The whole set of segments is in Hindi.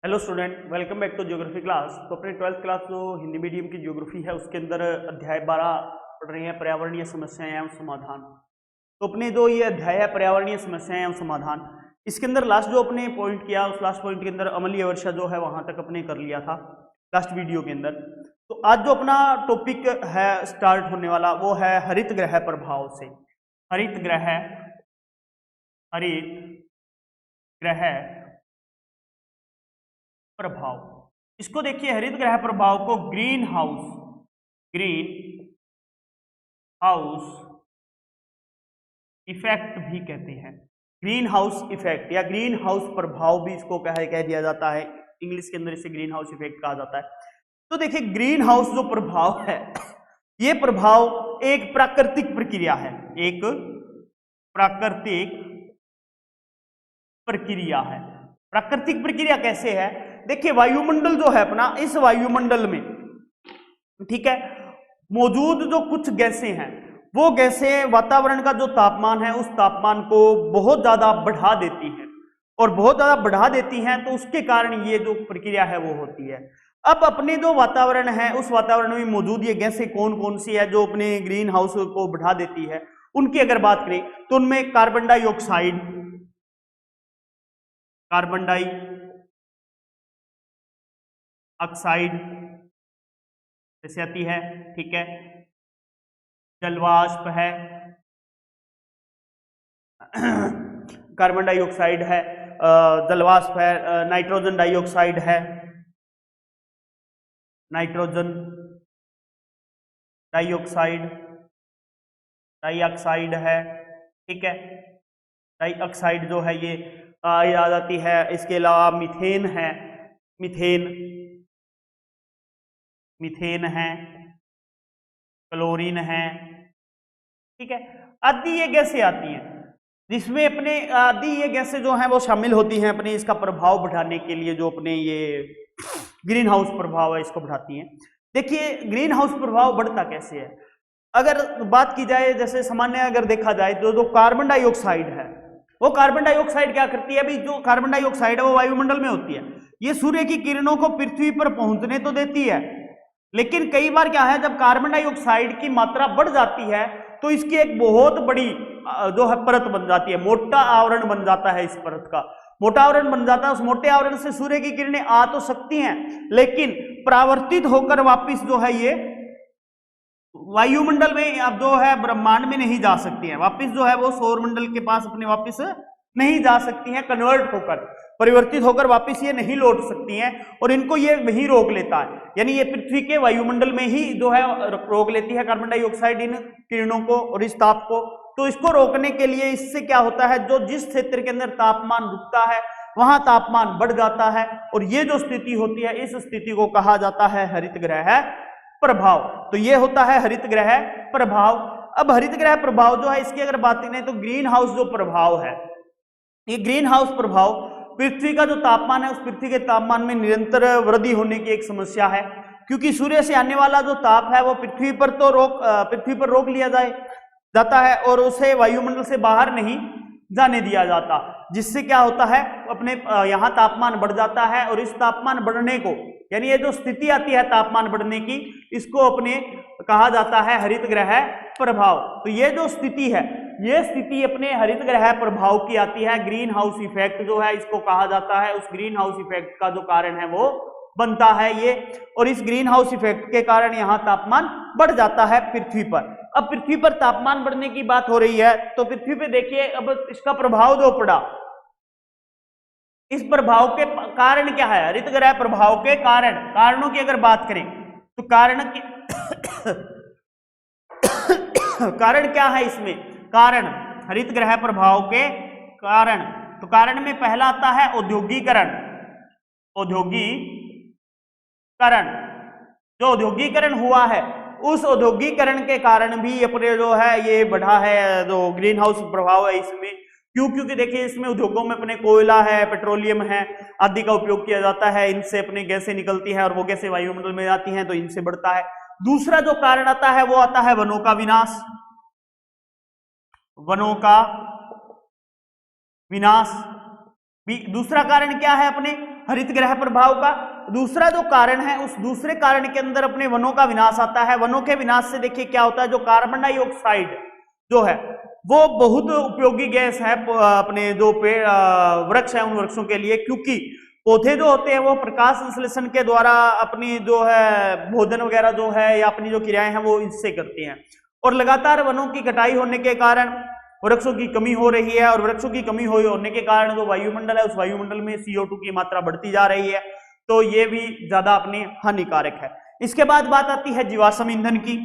Hello student, welcome back to geography class. तो अपने 12th क्लास जो हिंदी मीडियम की ज्योग्राफी है उसके अंदर अध्याय 12 पढ़ रहे हैं, पर्यावरणीय समस्याएं एवं समाधान। तो अपने जो ये अध्याय है पर्यावरणीय समस्याएं एवं समाधान, इसके अंदर लास्ट जो अपने पॉइंट किया उस लास्ट पॉइंट के अंदर अम्लीय वर्षा जो है वहां तक अपने कर लिया था लास्ट वीडियो के अंदर। तो आज जो अपना टॉपिक है स्टार्ट होने वाला वो है हरित गृह प्रभाव से। हरित ग्रह प्रभाव, इसको देखिए, हरित ग्रह प्रभाव को ग्रीन हाउस इफेक्ट भी कहते हैं। ग्रीन हाउस इफेक्ट या ग्रीन हाउस प्रभाव भी इसको कह दिया जाता है। इंग्लिश के अंदर इसे ग्रीन हाउस इफेक्ट कहा जाता है। तो देखिए, ग्रीन हाउस जो प्रभाव है, ये प्रभाव एक प्राकृतिक प्रक्रिया है। एक प्राकृतिक प्रक्रिया है। प्राकृतिक प्रक्रिया कैसे है? देखिए, वायुमंडल जो है अपना, इस वायुमंडल में, ठीक है, मौजूद जो कुछ गैसें हैं, वो गैसें वातावरण का जो तापमान है उस तापमान को बहुत ज्यादा बढ़ा देती हैं, और बहुत ज्यादा बढ़ा देती हैं तो उसके कारण ये जो प्रक्रिया है वो होती है। अब अपने जो वातावरण है उस वातावरण में मौजूद ये गैसें कौन कौन सी है जो अपने ग्रीन हाउस को बढ़ा देती है, उनकी अगर बात करें तो उनमें कार्बन डाइऑक्साइड जैसे आती है, ठीक है, जलवाष्प है, कार्बन डाइऑक्साइड है, जलवाष्प है, नाइट्रोजन डाइऑक्साइड है, नाइट्रोजन डाइऑक्साइड है, ठीक है, डाइऑक्साइड जो है ये आ जाती है। इसके अलावा मीथेन है, मीथेन है, क्लोरीन है, ठीक है, आदि ये गैसें आती हैं, जिसमें अपने आदि ये गैसें जो हैं वो शामिल होती हैं अपने इसका प्रभाव बढ़ाने के लिए, जो अपने ये ग्रीन हाउस प्रभाव है इसको बढ़ाती हैं। देखिए, ग्रीन हाउस प्रभाव बढ़ता कैसे है? अगर बात की जाए, जैसे सामान्य अगर देखा जाए तो जो कार्बन डाइऑक्साइड है, वो कार्बन डाइऑक्साइड क्या करती है? अभी जो कार्बन डाइऑक्साइड है वो वायुमंडल में होती है, ये सूर्य की किरणों को पृथ्वी पर पहुंचने तो देती है, लेकिन कई बार क्या है, जब कार्बन डाइऑक्साइड की मात्रा बढ़ जाती है तो इसकी एक बहुत बड़ी जो है परत बन जाती है, मोटा आवरण बन जाता है। इस परत का मोटा आवरण बन जाता है। उस मोटे आवरण से सूर्य की किरणें आ तो सकती हैं, लेकिन परावर्तित होकर वापस जो है ये वायुमंडल में, अब जो है ब्रह्मांड में नहीं जा सकती है, वापस जो है वो सौरमंडल के पास अपने वापस नहीं जा सकती हैं, कन्वर्ट होकर, परिवर्तित होकर वापस ये नहीं लौट सकती हैं, और इनको ये वहीं रोक लेता है। यानी ये पृथ्वी के वायुमंडल में ही जो है रोक लेती है कार्बन डाइऑक्साइड इन किरणों को और इस ताप को। तो इसको रोकने के लिए इससे क्या होता है, जो जिस क्षेत्र के अंदर तापमान रुकता है वहां तापमान बढ़ जाता है, और ये जो स्थिति होती है इस स्थिति को कहा जाता है हरित ग्रह प्रभाव। तो ये होता है हरित ग्रह प्रभाव। अब हरित ग्रह प्रभाव जो है, इसकी अगर बात करें तो ग्रीन हाउस जो प्रभाव है, ये ग्रीन हाउस प्रभाव पृथ्वी का जो तापमान है उस पृथ्वी के तापमान में निरंतर वृद्धि होने की एक समस्या है, क्योंकि सूर्य से आने वाला जो ताप है वो पृथ्वी पर रोक लिया जाता है और उसे वायुमंडल से बाहर नहीं जाने दिया जाता, जिससे क्या होता है, अपने यहाँ तापमान बढ़ जाता है, और इस तापमान बढ़ने को, यानी ये जो स्थिति आती है तापमान बढ़ने की, इसको अपने कहा जाता है हरित ग्रह प्रभाव। तो ये जो स्थिति है, ये स्थिति अपने हरित ग्रह प्रभाव की आती है। ग्रीन हाउस इफेक्ट जो है इसको कहा जाता है। उस ग्रीन हाउस इफेक्ट का जो कारण है वो बनता है ये, और इस ग्रीन हाउस इफेक्ट के कारण यहाँ तापमान बढ़ जाता है पृथ्वी पर। अब पृथ्वी पर तापमान बढ़ने की बात हो रही है, तो पृथ्वी पे देखिए, अब इसका प्रभाव जो पड़ा, इस प्रभाव के कारण क्या है? हरित ग्रह प्रभाव के कारणों की अगर बात करें तो कारण क्या है इसमें? कारण हरित ग्रह प्रभाव के कारण, तो कारण में पहला आता है औद्योगिकरण। जो औद्योगिकरण हुआ है उस औद्योगिकरण के कारण भी अपने जो है ये बढ़ा है जो ग्रीन हाउस प्रभाव है इसमें। क्योंकि देखिए, इसमें उद्योगों में अपने कोयला है, पेट्रोलियम है आदि का उपयोग किया जाता है, इनसे अपने गैसें निकलती हैं और वो गैसें वायुमंडल में आती हैं, तो इनसे बढ़ता है। दूसरा जो कारण आता है वो आता है वनों का विनाश। दूसरा कारण क्या है अपने हरित गृह प्रभाव का? दूसरा जो कारण है उस दूसरे कारण के अंदर अपने वनों का विनाश आता है। वनों के विनाश से देखिए क्या होता है, जो कार्बन डाइऑक्साइड जो है वो बहुत उपयोगी गैस है अपने जो पेड़ वृक्ष है उन वृक्षों के लिए, क्योंकि पौधे जो होते हैं वो प्रकाश संश्लेषण के द्वारा अपनी जो है भोजन वगैरह जो है या अपनी जो क्रियाएं हैं वो इससे करती हैं। और लगातार वनों की कटाई होने के कारण वृक्षों की कमी हो रही है, और वृक्षों की कमी होने के कारण जो वायुमंडल है उस वायुमंडल में CO2 की मात्रा बढ़ती जा रही है, तो ये भी ज्यादा अपने हानिकारक है। इसके बाद बात आती है जीवाश्म ईंधन की।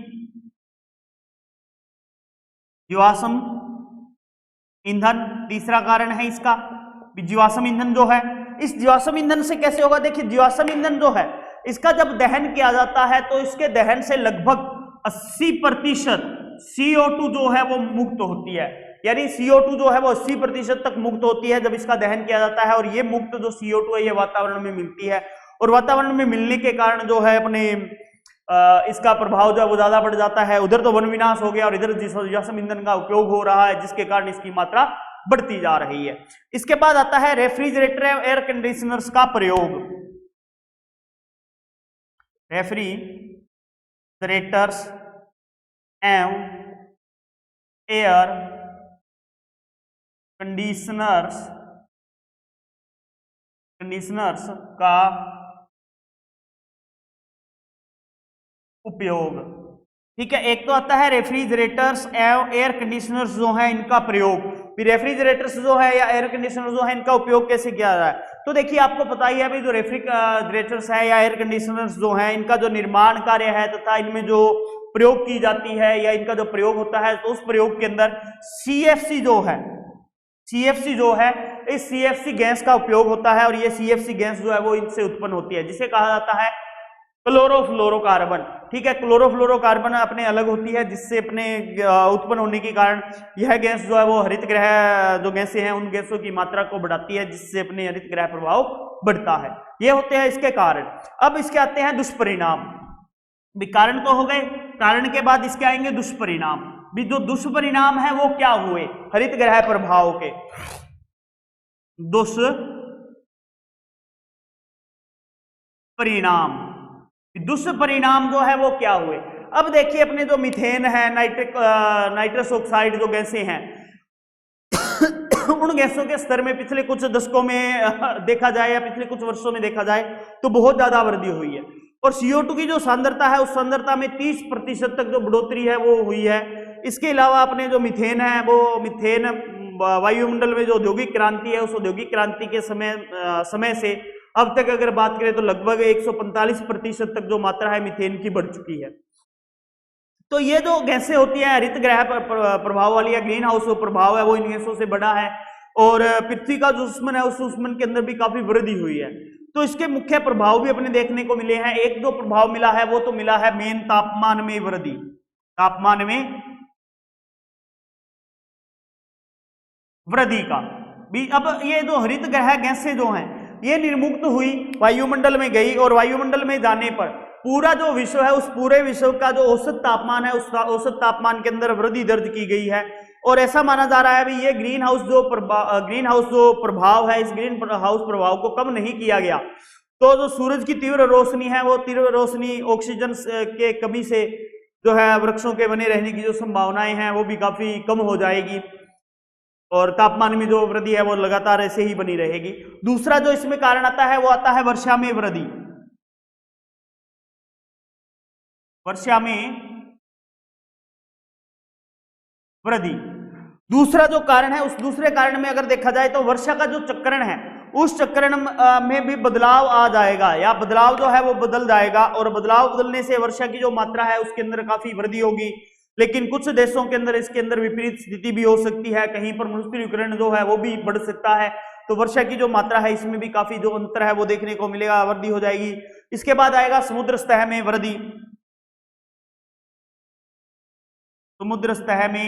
जीवाश्म ईंधन तीसरा कारण है इसका। जीवाश्म ईंधन जो है, इस जीवाश्म ईंधन से कैसे होगा? देखिए जीवाश्म ईंधन जो है इसका जब दहन किया जाता है तो इसके दहन से लगभग 80% CO2 जो है वो मुक्त होती है, यानी CO2 जो है वो 80% तक मुक्त होती है जब इसका दहन किया जाता है। और ये मुक्त जो CO2 है ये वातावरण में मिलती है, और वातावरण में मिलने के कारण जो है अपने इसका प्रभाव जो है वो ज्यादा बढ़ जाता है। उधर तो वन विनाश हो गया और इधर जीवाश्म ईंधन का उपयोग हो रहा है, जिसके कारण इसकी मात्रा बढ़ती जा रही है। इसके बाद आता है रेफ्रिजरेटर एयर कंडीशनर्स का प्रयोग। रेफ्रिजरेटर्स एवं एयर कंडीशनर्स का उपयोग। ठीक है, एक तो आता है रेफ्रिजरेटर्स एवं एयर कंडीशनर्स जो है इनका प्रयोग। फिर रेफ्रिजरेटर्स जो है या एयर कंडीशनर जो है इनका उपयोग कैसे किया जा रहा है? तो देखिए आपको पता ही है अभी जो रेफ्रिजरेटर्स है या एयर कंडीशनर्स जो है इनका जो निर्माण कार्य है तथा इनमें जो प्रयोग की जाती है या इनका जो प्रयोग होता है, तो उस प्रयोग के अंदर CFC जो है इस CFC गैस का उपयोग होता है। और ये CFC गैस जो है वो इनसे उत्पन्न होती है, जिसे कहा जाता है क्लोरोफ्लोरोकार्बन। ठीक है, क्लोरोफ्लोरोकार्बन अपने अलग होती है, जिससे अपने उत्पन्न होने के कारण यह गैस जो है वो हरित गृह जो गैसें हैं उन गैसों की मात्रा को बढ़ाती है, जिससे अपने हरित गृह प्रभाव बढ़ता है। ये होते हैं इसके कारण। अब इसके आते हैं दुष्परिणाम। भी कारण तो हो गए, कारण के बाद इसके आएंगे दुष्परिणाम। भी जो दुष्परिणाम है वो क्या हुए हरित गृह प्रभाव के? दुष्परिणाम जो है वो क्या हुए? अब देखिए अपने जो मीथेन है, नाइट्रस ऑक्साइड जो गैसें हैं उन गैसों के स्तर में पिछले कुछ दशकों में देखा जाए या पिछले कुछ वर्षों में देखा जाए तो बहुत ज्यादा वृद्धि हुई है। और CO2 की जो सांद्रता है उस सांद्रता में 30% तक जो बढ़ोतरी है वो हुई है। इसके अलावा अपने जो मीथेन है वो मीथेन वायुमंडल में जो औद्योगिक क्रांति है उस औद्योगिक क्रांति के समय से अब तक अगर बात करें तो लगभग 145% तक जो मात्रा है मीथेन की बढ़ चुकी है। तो ये जो गैसें होती हैं हरित गृह प्रभाव वाली या ग्रीन हाउस प्रभाव है वो इन गैसों से बड़ा है, और पृथ्वी का जो उष्मन है उस उष्मन के अंदर भी काफी वृद्धि हुई है। तो इसके मुख्य प्रभाव भी अपने देखने को मिले हैं। एक जो प्रभाव मिला है वो तो मिला है मेन तापमान में वृद्धि, तापमान में वृद्धि का भी। अब ये जो हरित गृह गैसें जो हैं ये निर्मुक्त हुई, वायुमंडल में गई, और वायुमंडल में जाने पर पूरा जो विश्व है उस पूरे विश्व का जो औसत तापमान है उस औसत तापमान के अंदर वृद्धि दर्ज की गई है। और ऐसा माना जा रहा है भी ये ग्रीन हाउस जो प्रभाव है, इस ग्रीन हाउस प्रभाव को कम नहीं किया गया तो जो सूरज की तीव्र रोशनी है वो तीव्र रोशनी ऑक्सीजन के कमी से जो है वृक्षों के बने रहने की जो संभावनाएं हैं वो भी काफी कम हो जाएगी, और तापमान में जो वृद्धि है वो लगातार ऐसे ही बनी रहेगी। दूसरा जो इसमें कारण आता है वो आता है वर्षा में वृद्धि। वर्षा में वृद्धि दूसरा जो कारण है। उस दूसरे कारण में अगर देखा जाए तो वर्षा का जो चक्रण है उस चक्रण में भी बदलाव आ जाएगा, या बदलाव जो है वो बदल जाएगा, और बदलाव बदलने से वर्षा की जो मात्रा है उसके अंदर काफी वृद्धि होगी। लेकिन कुछ देशों के अंदर इसके अंदर विपरीत स्थिति भी हो सकती है, कहीं पर मरुस्थलीकरण जो है वो भी बढ़ सकता है। तो वर्षा की जो मात्रा है इसमें भी काफी जो अंतर है वो देखने को मिलेगा, वृद्धि हो जाएगी। इसके बाद आएगा समुद्र सतह में वृद्धि। समुद्र सतह में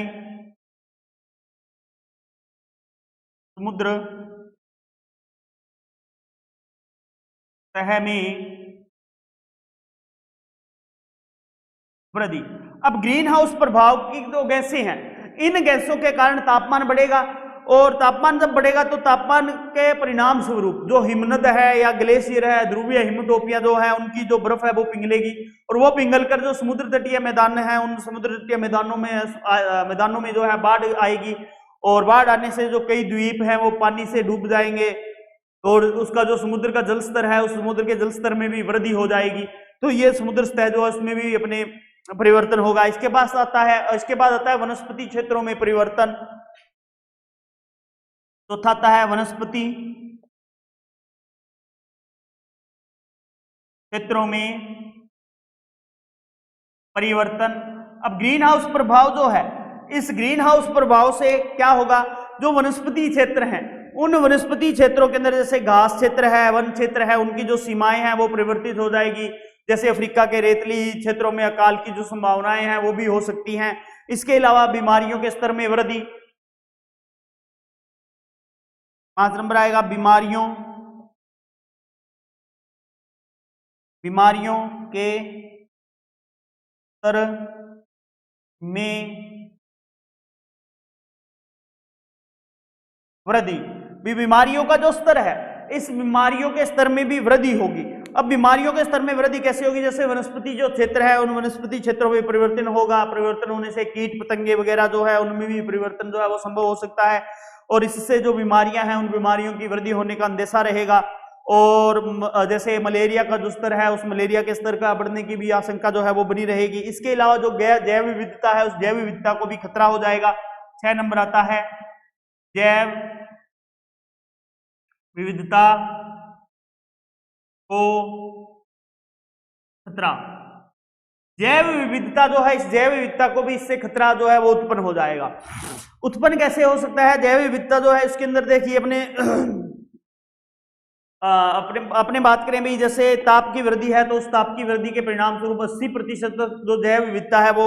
वृद्धि। अब ग्रीन हाउस प्रभाव की जो गैसें हैं इन गैसों के कारण तापमान बढ़ेगा, और तापमान जब बढ़ेगा तो तापमान के परिणाम स्वरूप जो हिमनद है या ग्लेशियर है, ध्रुवीय हिमटोपियां जो है, उनकी जो बर्फ है वो पिघलेगी और वो पिघल कर जो समुद्र तटीय मैदान है, उन समुद्र तटीय मैदानों में जो है बाढ़ आएगी और बाढ़ आने से जो कई द्वीप हैं वो पानी से डूब जाएंगे और उसका जो समुद्र का जल स्तर है, उस समुद्र के जल स्तर में भी वृद्धि हो जाएगी। तो ये समुद्र सतह जो है उसमें भी अपने परिवर्तन होगा। इसके बाद आता है वनस्पति क्षेत्रों में परिवर्तन। चौथा आता है वनस्पति क्षेत्रों में परिवर्तन। अब ग्रीन हाउस प्रभाव जो है, इस ग्रीन हाउस प्रभाव से क्या होगा, जो वनस्पति क्षेत्र हैं उन वनस्पति क्षेत्रों के अंदर जैसे घास क्षेत्र है, वन क्षेत्र है, उनकी जो सीमाएं हैं वो परिवर्तित हो जाएगी। जैसे अफ्रीका के रेतली क्षेत्रों में अकाल की जो संभावनाएं हैं वो भी हो सकती हैं। इसके अलावा बीमारियों के स्तर में वृद्धि। 5 नंबर आएगा बीमारियों के स्तर में वृद्धि। बीमारियों का जो स्तर है, इस बीमारियों के स्तर में भी वृद्धि होगी। अब बीमारियों के स्तर में वृद्धि कैसे होगी, जैसे वनस्पति जो क्षेत्र है उन वनस्पति क्षेत्रों में परिवर्तन होगा। परिवर्तन होने से कीट पतंगे वगैरह जो है उनमें भी परिवर्तन जो है वो संभव हो सकता है और इससे जो बीमारियां हैं उन बीमारियों की वृद्धि होने का अंदेशा रहेगा। और जैसे मलेरिया का जो स्तर है, उस मलेरिया के स्तर का बढ़ने की भी आशंका जो है वो बनी रहेगी। इसके अलावा जो जैव विविधता है, उस जैव विविधता को भी खतरा हो जाएगा। 6 नंबर आता है जैव विविधता को खतरा। जैव विविधता जो है, इस जैव विविधता को भी इससे खतरा जो है वो उत्पन्न हो जाएगा। उत्पन्न कैसे हो सकता है जैव विविधता जो है, इसके अंदर देखिए अपने बात करें भी, जैसे ताप की वृद्धि है तो उस ताप की वृद्धि के परिणाम स्वरूप 80% जो जैव विविधता है वो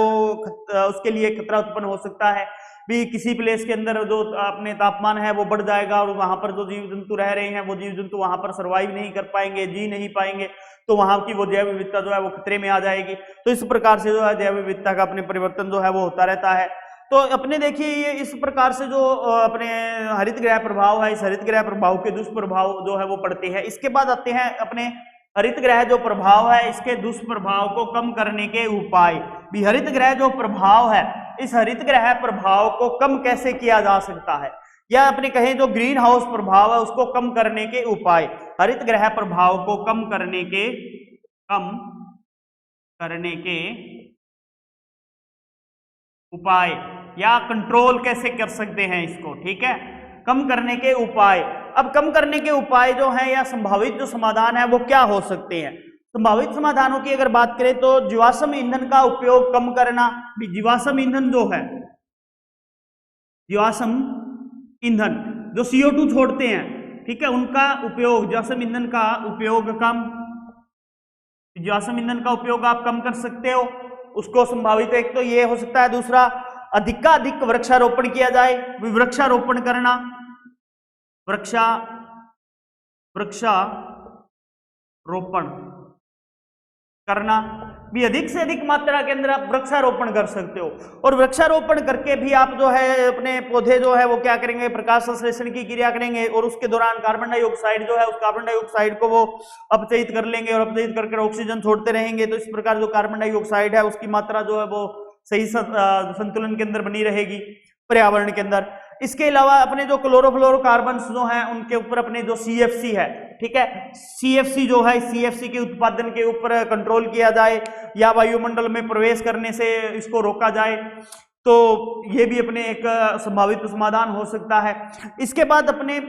उसके लिए खतरा उत्पन्न हो सकता है। भी किसी प्लेस के अंदर जो अपने तापमान है वो बढ़ जाएगा और वहां पर जो जीव जंतु रह रहे हैं वो जीव जंतु वहां पर सर्वाइव नहीं कर पाएंगे, जी नहीं पाएंगे, तो वहां की वो जैव विविधता जो है वो खतरे में आ जाएगी। तो इस प्रकार से जो है जैव विविधता का अपने परिवर्तन जो है वो होता रहता है। तो अपने देखिए ये इस प्रकार से जो अपने हरित गृह प्रभाव है, इस हरित गृह प्रभाव के दुष्प्रभाव जो है वो पड़ते हैं। इसके बाद आते हैं अपने हरित गृह जो प्रभाव है इसके दुष्प्रभाव को कम करने के उपाय। भी हरित गृह जो प्रभाव है, इस हरित गृह प्रभाव को कम कैसे किया जा सकता है, या अपने कहें जो ग्रीन हाउस प्रभाव है उसको कम करने के उपाय। हरित गृह प्रभाव को कम करने के उपाय या कंट्रोल कैसे कर सकते हैं इसको, ठीक है, कम करने के उपाय। अब कम करने के उपाय जो हैं या संभावित जो समाधान है वो क्या हो सकते हैं। संभावित समाधानों की अगर बात करें तो जीवाश्म ईंधन का उपयोग कम करना। जीवाश्म ईंधन जो है, जीवाश्म ईंधन जो CO2 छोड़ते हैं, ठीक है, उनका उपयोग, जीवाश्म ईंधन का उपयोग कम, जीवाश्म ईंधन का उपयोग आप कम कर सकते हो। उसको संभावित एक तो ये हो सकता है। दूसरा, अधिकाधिक वृक्षारोपण किया जाए। वृक्षारोपण करना, वृक्षारोपण करना भी, अधिक से अधिक मात्रा के अंदर आप वृक्षारोपण कर सकते हो। और वृक्षारोपण करके भी आप जो है अपने पौधे जो है वो क्या करेंगे, प्रकाश संश्लेषण की क्रिया करेंगे और उसके दौरान कार्बन डाइऑक्साइड जो है, उस कार्बन डाइऑक्साइड को वो अपचयित कर लेंगे और अपचयित करके ऑक्सीजन छोड़ते रहेंगे। तो इस प्रकार जो कार्बन डाइऑक्साइड है उसकी मात्रा जो है वो सही संतुलन के अंदर बनी रहेगी पर्यावरण के अंदर। इसके अलावा अपने जो क्लोरोफ्लोरोकार्बन जो हैं उनके ऊपर अपने जो CFC है, ठीक है, CFC जो है, CFC के उत्पादन के ऊपर कंट्रोल किया जाए या वायुमंडल में प्रवेश करने से इसको रोका जाए। तो ये भी अपने एक संभावित समाधान हो सकता है। इसके बाद अपने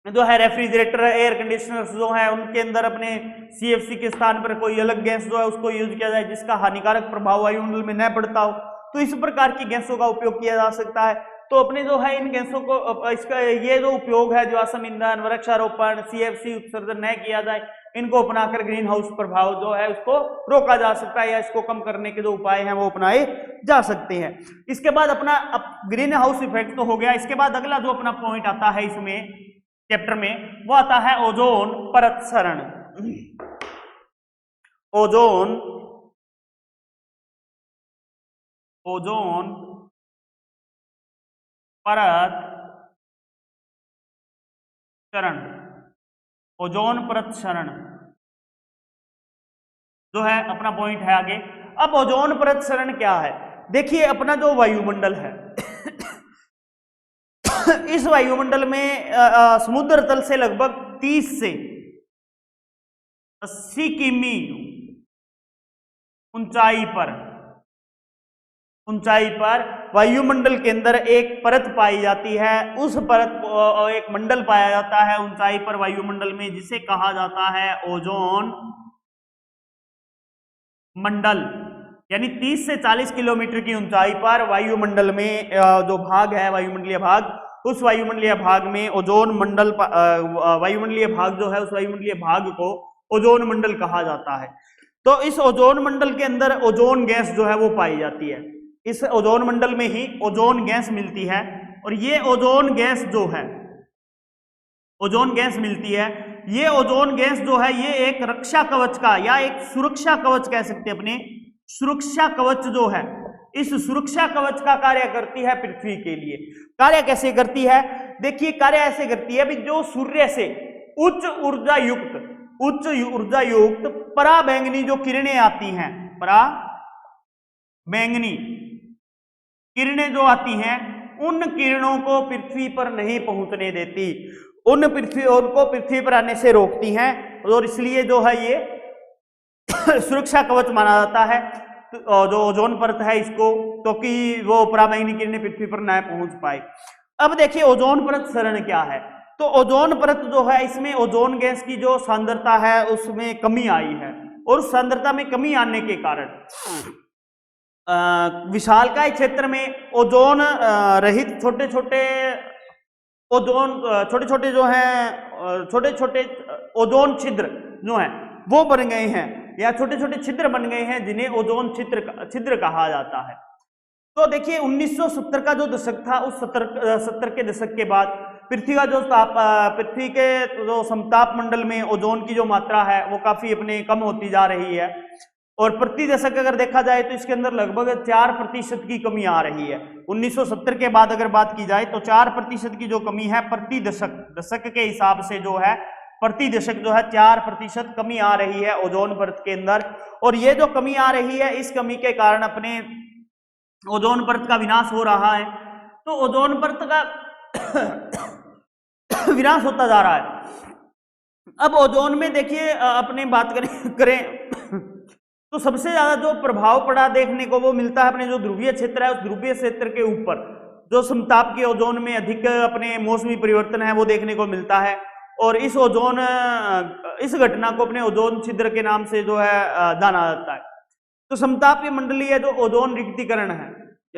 जो है रेफ्रिजरेटर, एयर कंडीशनर्स जो है उनके अंदर अपने CFC के स्थान पर कोई अलग गैस जो है उसको यूज किया जाए जिसका हानिकारक प्रभाव वायुमंडल में न पड़ता हो। तो इस प्रकार की गैसों का उपयोग किया जा सकता है। तो अपने जो है इन गैसों को, इसका ये जो उपयोग है, जीवाश्म ईंधन, वृक्षारोपण, CFC उत्सर्जन न किया जाए, इनको अपनाकर ग्रीन हाउस प्रभाव जो है उसको रोका जा सकता है या इसको कम करने के जो उपाय हैं वो अपनाए जा सकते हैं। इसके बाद अपना ग्रीन हाउस इफेक्ट तो हो गया। इसके बाद अगला जो अपना पॉइंट आता है इसमें चैप्टर में वो आता है ओजोन परत क्षरण। ओजोन परत क्षरण, ओजोन परत क्षरण जो है अपना पॉइंट है आगे। अब ओजोन परत क्षरण क्या है? देखिए अपना जो वायुमंडल है इस वायुमंडल में समुद्र तल से लगभग 30 से 80 किमी ऊंचाई पर वायुमंडल के अंदर एक परत पाई जाती है। उस परत एक मंडल पाया जाता है ऊंचाई पर वायुमंडल में, जिसे कहा जाता है ओजोन मंडल। यानी 30 से 40 किलोमीटर की ऊंचाई पर वायुमंडल में जो भाग है वायुमंडलीय भाग, उस वायुमंडलीय भाग में ओजोन मंडल वायुमंडलीय भाग जो है उस वायुमंडलीय भाग को ओजोन मंडल कहा जाता है। तो इस ओजोन मंडल के अंदर ओजोन गैस जो है वो पाई जाती है। इस ओजोन मंडल में ही ओजोन गैस मिलती है और ये ओजोन गैस जो है ओजोन गैस मिलती है, ये ओजोन गैस जो है ये एक रक्षा कवच का या एक सुरक्षा कवच कह सकते हैं अपने, सुरक्षा कवच जो है इस सुरक्षा कवच का कार्य करती है पृथ्वी के लिए। कार्य कैसे करती है? देखिए कार्य ऐसे करती है भी जो सूर्य से उच्च ऊर्जा युक्त पराबैंगनी जो किरणें आती हैं, पराबैंगनी किरणें जो आती हैं उन किरणों को पृथ्वी पर नहीं पहुंचने देती, उनको पृथ्वी पर आने से रोकती हैं और इसलिए जो है ये सुरक्षा कवच माना जाता है जो ओजोन परत है इसको, क्योंकि वो पराबैंगनी किरणें पृथ्वी पर न पहुंच पाए। अब देखिए ओजोन परत क्षरण क्या है? तो ओजोन परत जो है इसमें ओजोन गैस की जो सांद्रता है उसमें कमी आई है और सांद्रता में कमी आने के कारण विशालकाय क्षेत्र में ओजोन रहित छोटे छोटे जो हैं छोटे छोटे ओजोन छिद्र जो हैं वो बन गए हैं या छोटे छोटे छिद्र बन गए हैं जिन्हें ओजोन छिद्र कहा जाता है। तो देखिए 1970 का जो दशक था उस 70 के दशक के बाद पृथ्वी के जो समताप मंडल में ओजोन की जो मात्रा है वो काफी अपने कम होती जा रही है और प्रति दशक अगर देखा जाए तो इसके अंदर लगभग 4% की कमी आ रही है। 1970 के बाद अगर बात की जाए तो 4% की जो कमी है प्रति दशक के हिसाब से जो है प्रति दशक जो है 4% कमी आ रही है ओजोन परत के अंदर। और ये जो कमी आ रही है इस कमी के कारण अपने ओजोन परत का विनाश हो रहा है। तो ओजोन परत का विनाश होता जा रहा है। अब ओजोन में देखिए अपने बात करें तो सबसे ज्यादा जो प्रभाव पड़ा देखने को वो मिलता है अपने जो ध्रुवीय क्षेत्र है उस ध्रुवीय क्षेत्र के ऊपर, जो समताप के ओजोन में अधिक अपने मौसमी परिवर्तन है वो देखने को मिलता है और इस घटना को अपने ओजोन छिद्र के नाम से जो है जाना जाता है। तो समतापीय मंडलीय जो ओजोन रिक्तीकरण है,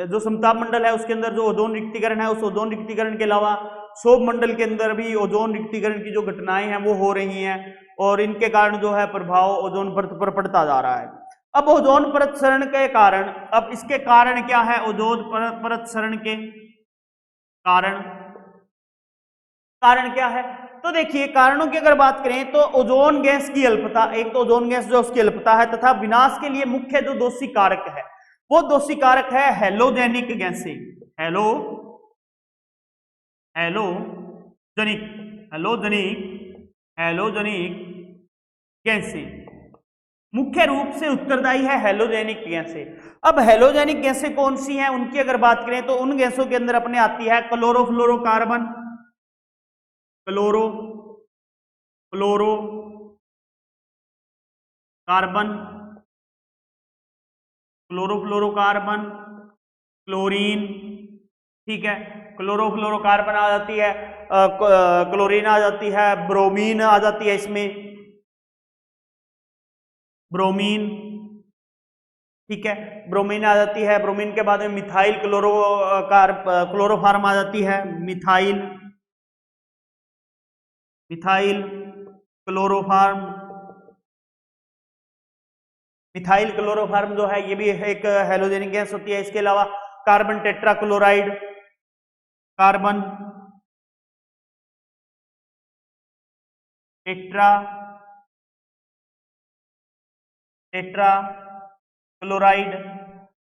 जो समताप मंडल है उसके अंदर जो ओजोन रिक्तीकरण है उस ओजोन रिक्तीकरण के अलावा क्षोभ मंडल के अंदर भी ओजोन रिक्तीकरण की जो घटनाएं हैं वो हो रही हैं और इनके कारण जो है प्रभाव ओजोन परत पर पड़ता जा रहा है। अब ओजोन परत क्षरण के कारण, अब इसके कारण क्या है? ओजोन परत क्षरण के कारण क्या है? तो देखिए कारणों की अगर बात करें तो ओजोन गैस की अल्पता, एक तो ओजोन गैस जो उसकी अल्पता है तथा विनाश के लिए मुख्य जो दोषी कारक है वो दोषी कारक है हेलोजेनिक गैसें, हेलोजेनिक गैसें मुख्य रूप से उत्तरदायी है हेलोजेनिक गैसें। अब हेलोजेनिक गैसें कौन सी हैं उनकी अगर बात करें तो उन गैसों के अंदर अपने आती है क्लोरोफ्लोरोकार्बन, क्लोरोफ्लोरोकार्बन, क्लोरीन, ठीक है, क्लोरोफ्लोरोकार्बन आ जाती है, क्लोरीन आ जाती है, ब्रोमीन आ जाती है, इसमें ब्रोमीन, ठीक है, ब्रोमीन आ जाती है। ब्रोमीन के बाद में मिथाइल क्लोरोफार्म आ जाती है, मिथाइल क्लोरोफार्म जो है ये भी एक हेलोजेनिक गैस होती है। इसके अलावा carbon tetrachloride, carbon tetra chloride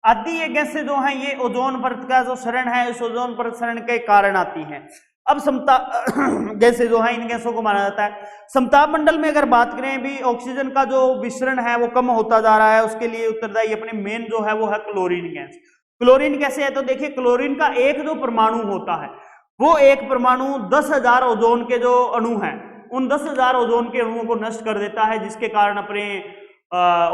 आदि ये गैसें जो हैं ये ओजोन परत का जो क्षरण है इस ओजोन परत क्षरण के कारण आती हैं। अब समता गैसें जो है इन गैसों को माना जाता है। समताप मंडल में अगर बात करें भी ऑक्सीजन का जो विसरण है वो कम होता जा रहा है, उसके लिए उत्तरदायी अपने मेन जो है वो है क्लोरीन गैस। क्लोरीन कैसे है तो देखिए क्लोरीन का एक जो परमाणु होता है वो एक परमाणु 10,000 ओजोन के जो अणु हैं उन 10,000 ओजोन के अणुओं को नष्ट कर देता है, जिसके कारण अपने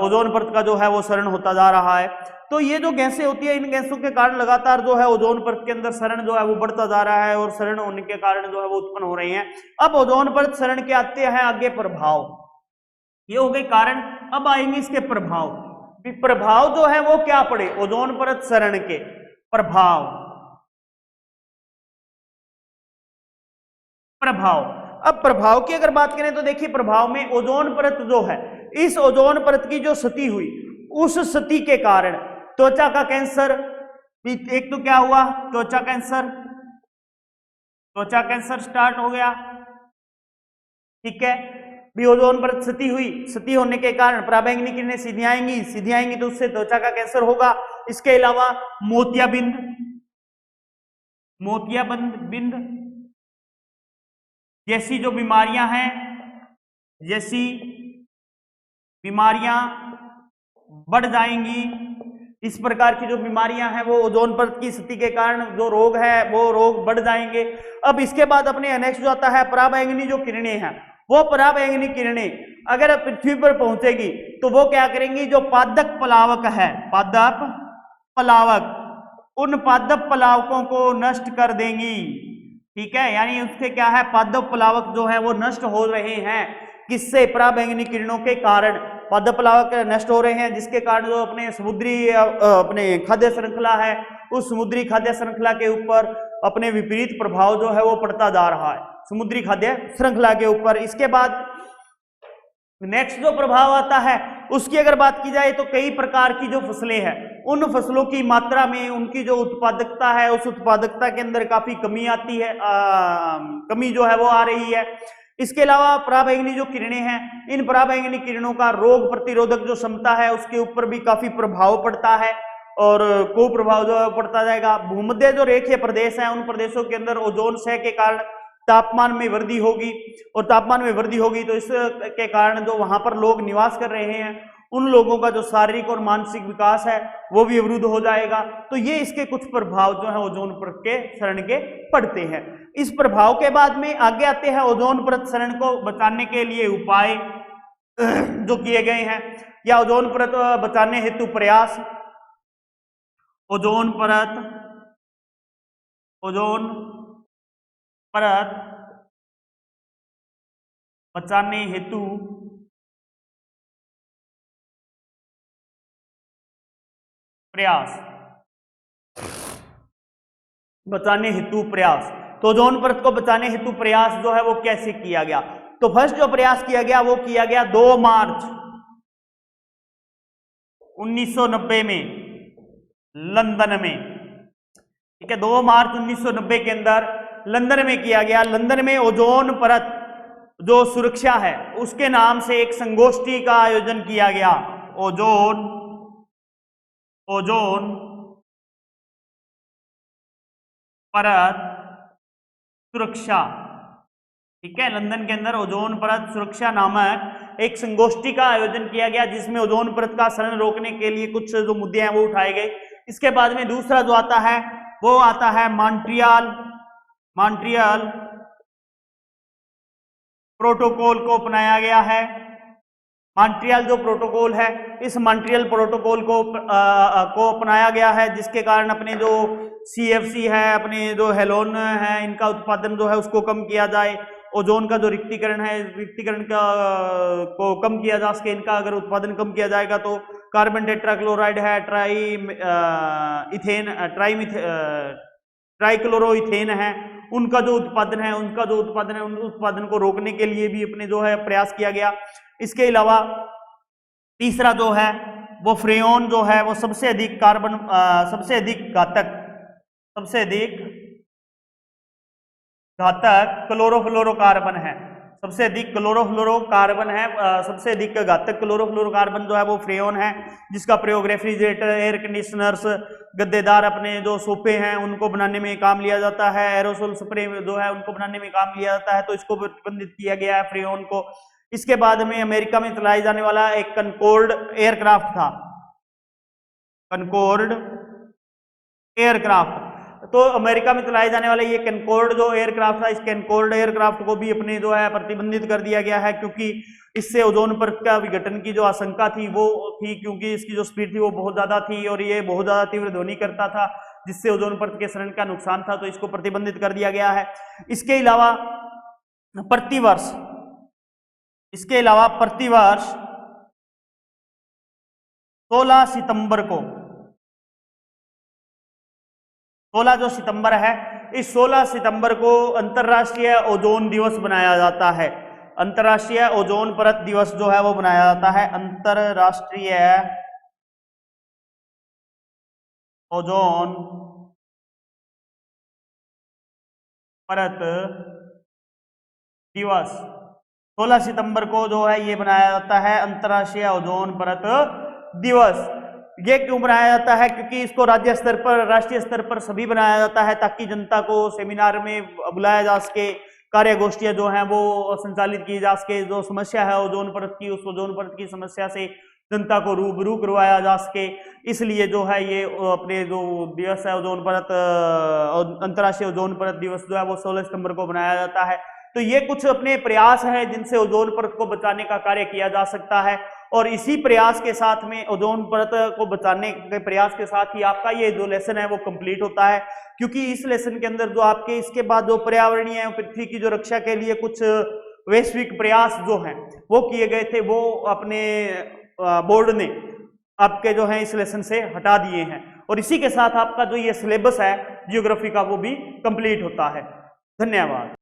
ओजोन परत का जो है वो क्षरण होता जा रहा है। तो ये जो गैसें होती है इन गैसों के कारण लगातार जो है ओजोन परत के अंदर क्षरण जो है वो बढ़ता जा रहा है और क्षरण होने के कारण जो है वो उत्पन्न हो रही हैं। अब ओजोन परत क्षरण के आते हैं आगे प्रभाव, ये हो गए कारण। अब आएंगे इसके प्रभाव। प्रभाव जो है वो क्या पड़े ओजोन परत क्षरण के प्रभाव। अब प्रभाव की अगर बात करें तो देखिए प्रभाव में ओजोन परत जो है इस ओजोन परत की जो क्षति हुई उस क्षति के कारण त्वचा का कैंसर, एक तो क्या हुआ त्वचा कैंसर स्टार्ट हो गया, ठीक है। भी ओजोन परत क्षति हुई, क्षति होने के कारण पराबैंगनी किरणें सीधी आएंगी तो उससे त्वचा का कैंसर होगा। इसके अलावा मोतियाबिंद जैसी जो बीमारियां हैं, जैसी बीमारियां बढ़ जाएंगी। इस प्रकार की जो बीमारियां हैं वो ओजोन परत की स्थिति के कारण जो रोग है वो रोग बढ़ जाएंगे। अब इसके बाद अपने नेक्स्ट जो आता है पराबैंगनी जो किरणें हैं वो पराबैंगनी किरणें अगर पृथ्वी पर पहुंचेगी तो वो क्या करेंगी, जो पादप प्लावक है पादप प्लावक उन पादप प्लावकों को नष्ट कर देंगी, ठीक है। यानी उसके क्या है पादप प्लावक जो है वो नष्ट हो रहे हैं, किससे पराबैंगनी किरणों के कारण पादप प्लावक नष्ट हो रहे हैं, जिसके कारण जो अपने समुद्री अपने खाद्य श्रृंखला है उस समुद्री खाद्य श्रृंखला के ऊपर अपने विपरीत प्रभाव जो है वो पड़ता जा रहा है समुद्री खाद्य श्रृंखला के ऊपर। इसके बाद नेक्स्ट जो प्रभाव आता है उसकी अगर बात की जाए तो कई प्रकार की जो फसलें हैं उन फसलों की मात्रा में उनकी जो उत्पादकता है उस उत्पादकता के अंदर काफी कमी आती है, कमी जो है वो आ रही है। इसके अलावा पराबैंगनी जो किरणें हैं इन पराबैंगनी किरणों का रोग प्रतिरोधक जो क्षमता है उसके ऊपर भी काफी प्रभाव पड़ता है और कुप्रभाव जो है पड़ता जाएगा। भूमध्य जो रेखीय प्रदेश है उन प्रदेशों के अंदर ओजोन क्षय के कारण तापमान में वृद्धि होगी और तापमान में वृद्धि होगी तो इसके कारण जो वहां पर लोग निवास कर रहे हैं उन लोगों का जो शारीरिक और मानसिक विकास है वो भी अवरुद्ध हो जाएगा। तो ये इसके कुछ प्रभाव जो है ओजोन परत के क्षरण के पड़ते हैं। इस प्रभाव के बाद में आगे आते हैं ओजोन परत क्षरण को बचाने के लिए उपाय जो किए गए हैं या ओजोन परत बचाने हेतु प्रयास। ओजोन परत बचाने हेतु प्रयास, तो ओजोन परत को बचाने हेतु प्रयास जो है वो कैसे किया गया, तो फर्स्ट जो प्रयास किया गया वो किया गया 2 मार्च 1990 में लंदन में, ठीक है। 2 मार्च 1990 के अंदर लंदन में किया गया। लंदन में ओजोन परत जो सुरक्षा है उसके नाम से एक संगोष्ठी का आयोजन किया गया, ओजोन परत सुरक्षा, ठीक है। लंदन के अंदर ओजोन परत सुरक्षा नामक एक संगोष्ठी का आयोजन किया गया जिसमें ओजोन परत का क्षरण रोकने के लिए कुछ जो मुद्दे हैं वो उठाए गए। इसके बाद में दूसरा जो आता है वो आता है मॉन्ट्रियल प्रोटोकॉल को अपनाया गया है। मॉन्ट्रियल जो प्रोटोकॉल है इस मॉन्ट्रियल प्रोटोकॉल को अपनाया गया है जिसके कारण अपने जो CFC है अपने जो हेलोन है इनका उत्पादन जो है उसको कम किया जाए। ओजोन का जो रिक्तीकरण है रिक्तीकरण का को कम किया जा सके, इनका अगर उत्पादन कम किया जाएगा तो कार्बन टेट्राक्लोराइड है ट्राइक्लोरोइथेन है उनका जो उत्पादन है उन उत्पादन को रोकने के लिए भी अपने जो है प्रयास किया गया। इसके अलावा तीसरा जो है वो फ्रेओन जो है वो सबसे अधिक घातक क्लोरोफ्लोरोकार्बन है, सबसे अधिक क्लोरोफ्लोरोकार्बन है, सबसे अधिक घातक क्लोरोफ्लोरोकार्बन जो है वो फ्रेओन है, जिसका प्रयोग रेफ्रिजरेटर, एयर कंडीशनर्स, गद्देदार अपने जो सोफे हैं उनको बनाने में काम लिया जाता है, एरोसोल स्प्रे जो है उनको बनाने में काम लिया जाता है, तो इसको प्रतिबंधित किया गया है फ्रेओन को। इसके बाद में अमेरिका में चलाए जाने वाला एक कनकॉर्ड एयरक्राफ्ट था, कनकॉर्ड एयरक्राफ्ट। तो अमेरिका में चलाए जाने वाले ये कनकॉर्ड जो एयरक्राफ्ट था, इस कनकॉर्ड एयरक्राफ्ट को भी अपने जो है प्रतिबंधित कर दिया गया है, क्योंकि इससे ओजोन परत का विघटन की जो आशंका थी वो थी, क्योंकि इसकी जो स्पीड थी वो बहुत ज्यादा थी और ये बहुत ज्यादा तीव्र ध्वनि करता था, जिससे ओजोन परत के क्षरण का नुकसान था, तो इसको प्रतिबंधित कर दिया गया है। इसके अलावा प्रतिवर्ष 16 सितंबर को, 16 जो सितंबर है, इस 16 सितंबर को अंतरराष्ट्रीय ओजोन दिवस बनाया जाता है। अंतरराष्ट्रीय ओजोन परत दिवस जो है वो बनाया जाता है, अंतरराष्ट्रीय ओजोन परत दिवस 16 सितंबर को जो है ये बनाया जाता है, अंतरराष्ट्रीय ओजोन परत दिवस। ये क्यों बनाया जाता है? क्योंकि इसको राज्य स्तर पर, राष्ट्रीय स्तर पर सभी बनाया जाता है, ताकि जनता को सेमिनार में बुलाया जा सके, कार्य गोष्ठियां जो हैं वो संचालित की जा सके, जो समस्या है ओजोन परत की, उस ओजोन परत की समस्या से जनता को रूबरू करवाया जा सके। इसलिए जो है ये अपने जो दिवस है ओजोन परत, अंतरराष्ट्रीय ओजोन परत दिवस जो है वो 16 सितंबर को बनाया जाता है। तो ये कुछ अपने प्रयास हैं जिनसे ओजोन परत को बचाने का कार्य किया जा सकता है, और इसी प्रयास के साथ में, ओजोन परत को बचाने के प्रयास के साथ ही आपका ये जो लेसन है वो कंप्लीट होता है। क्योंकि इस लेसन के अंदर जो आपके इसके बाद जो पर्यावरणीय पृथ्वी की जो रक्षा के लिए कुछ वैश्विक प्रयास जो हैं वो किए गए थे, वो अपने बोर्ड ने आपके जो है इस लेसन से हटा दिए हैं, और इसी के साथ आपका जो ये सिलेबस है जियोग्राफी का वो भी कंप्लीट होता है। धन्यवाद।